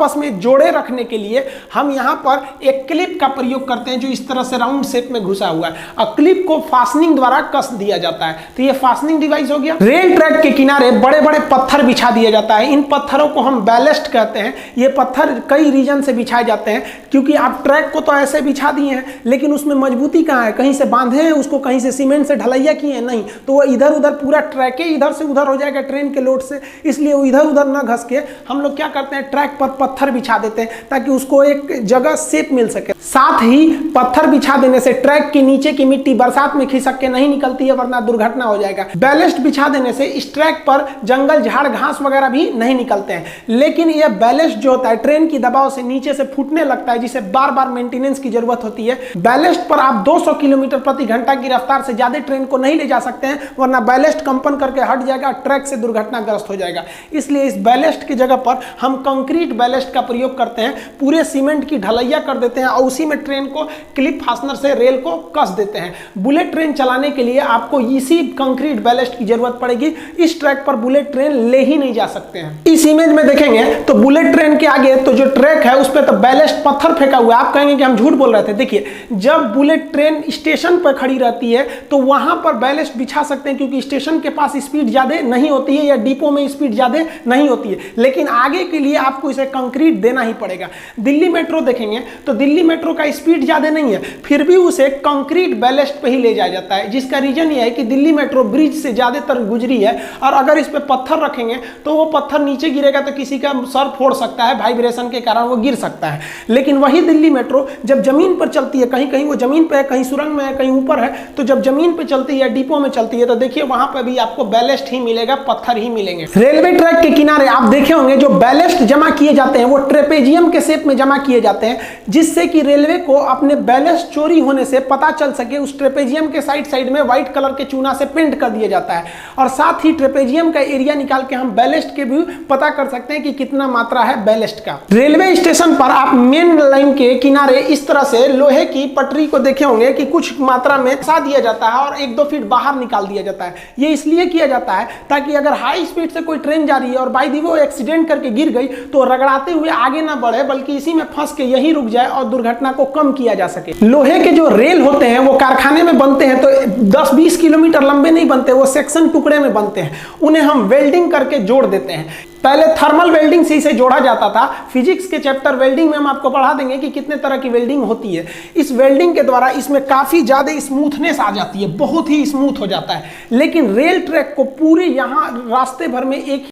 आपस में जोड़े रखने के लिए हम यहाँ पर एक क्लिप का प्रयोग करते हैं जो इस तरह से राउंड शेप में घुसा हुआ है और क्लिप को फास्टनिंग द्वारा कस दिया जाता है। तो ये फास्टनिंग डिवाइस हो गया। रेल ट्रैक के किनारे बड़े बड़े पत्थर बिछा दिया जाता है। इन पत्थरों को हम बैलेस्ट कहते हैं। ये पत्थर कई रीजन से बिछाए जाते हैं, क्योंकि आप ट्रैक को तो ऐसे बिछा दिए हैं लेकिन उसमें मजबूती कहाँ है, कहीं से बांधे हैं उसको, कहीं से सीमेंट से ढलैया किए हैं, नहीं, तो वो इधर उधर पूरा ट्रैक इधर से उधर हो जाएगा ट्रेन के लोड से। इसलिए वो इधर उधर ना घस के हम लोग क्या करते हैं, ट्रैक पर पत्थर बिछा देते हैं ताकि उसको एक जगह शेप मिल सके। साथ ही पत्थर बिछा देने से ट्रैक के नीचे की मिट्टी बरसात में खिसक के नहीं निकलती है, वरना दुर्घटना हो जाएगा। बैलेस्ट बिछा देने से इस ट्रैक पर जंगल झाड़ घास वगैरह भी नहीं निकलते हैं। लेकिन यह बैलेस्ट जो होता है ट्रेन की दबाव से नीचे से फूटने लगता है, जिसे बार बार मेंटेनेंस की जरूरत होती है। बैलेस्ट पर आप 200 किलोमीटर प्रति घंटा की रफ्तार से ज्यादा ट्रेन को नहीं ले जा सकते हैं, वरना बैलेस्ट कंपन करके हट जाएगा, ट्रैक से दुर्घटनाग्रस्त हो जाएगा। इसलिए इस बैलेस्ट की जगह पर हम कंक्रीट बैलेस्ट का प्रयोग करते हैं। पूरे सीमेंट की ढलैया कर देते हैं और उसी में ट्रेन को क्लिप फास्टनर से रेल को कस देते हैं। बुलेट ट्रेन चलाने के लिए आपको इसी कंक्रीट बैलेस्ट की जरूरत पड़ेगी। इस ट्रैक पर बुलेट ट्रेन ले ही नहीं जा सकते हैं। इस इमेज में देखेंगे तो बुलेट ट्रेन के आगे तो जो ट्रैक है उस पर तो बैलेस्ट पत्थर फेंका हुआ है। आप कहेंगे कि हम झूठ बोल रहे थे। देखिए, जब बुलेट ट्रेन स्टेशन पर खड़ी रहती है तो वहां पर बैलेस्ट बिछा सकते हैं, क्योंकि स्टेशन के पास स्पीड ज्यादा नहीं होती है या डिपो में स्पीड ज्यादा नहीं होती है। लेकिन आगे के लिए आपको इसे कंक्रीट देना ही पड़ेगा। दिल्ली मेट्रो देखेंगे तो दिल्ली मेट्रो का स्पीड ज्यादा नहीं है, फिर भी उसे कंक्रीट बैलेस्ट पे ही ले जाया जाता है, जिसका रीजन यह है कि दिल्ली मेट्रो ब्रिज से ज्यादातर गुजरी है और अगर इस पे पत्थर रखेंगे तो वो पत्थर नीचे गिरेगा तो किसी का सर फोड़ सकता है, वाइब्रेशन के कारण वो गिर सकता है। लेकिन वही दिल्ली मेट्रो जब जमीन पर चलती है, कहीं कहीं वो जमीन पे है, कहीं सुरंग में है, कहीं ऊपर है, तो जब जमीन पे चलती है, डिपो में चलती है, तो देखिए वहां पर भी आपको बैलेस्ट ही मिलेगा, पत्थर ही मिलेंगे। रेलवे ट्रैक के किनारे आप देखे होंगे जो बैलेस्ट जमा किए जाते हैं वो ट्रेपेजियम के शेप में जमा किए जाते हैं, जिससे कि रेलवे को अपने बैलेस्ट चोरी होने से पता चल सके। उस ट्रेपेजियम के साइड साइड में व्हाइट कलर के चूना से पेंट कर दिया जाता है और साथ ही ट्रेपेजियम का एरिया निकाल के हम बैलेस्ट के भी पता कर सकते हैं कि कितना मात्रा है बैलेस्ट का। रेलवे स्टेशन पर आप मेन लाइन के किनारे इस तरह से लोहे की पटरी को देखे होंगे कि कुछ मात्रा में फंसा दिया जाता है और 1-2 फीट बाहर निकाल दिया जाता है। ये इसलिए किया जाता है ताकि अगर हाई स्पीड से कोई ट्रेन जा रही है और बाई दी वो एक्सीडेंट करके गिर गई तो रगड़ाते हुए आगे ना बढ़े, बल्कि इसी में फंस के यही रुक जाए और दुर्घटना को कम किया जा सके। लोहे के जो रेल होते हैं वो कारखाने में बनते हैं तो 10-20 किलोमीटर लंबे नहीं बनते, वो सेक्शन टुकड़े में बनते हैं। उन्हें हम वेल्डिंग करके जोड़ देते हैं। पहले थर्मल वेल्डिंग से इसे जोड़ा जाता था। फिजिक्स के चैप्टर वेल्डिंग में हम आपको पढ़ा देंगे कि कितने तरह की वेल्डिंग होती है। इस वेल्डिंग के द्वारा इसमें काफी ज्यादा स्मूथनेस आ जाती है, बहुत ही स्मूथ हो जाता है। लेकिन रेल ट्रैक को पूरे यहाँ रास्ते भर में एक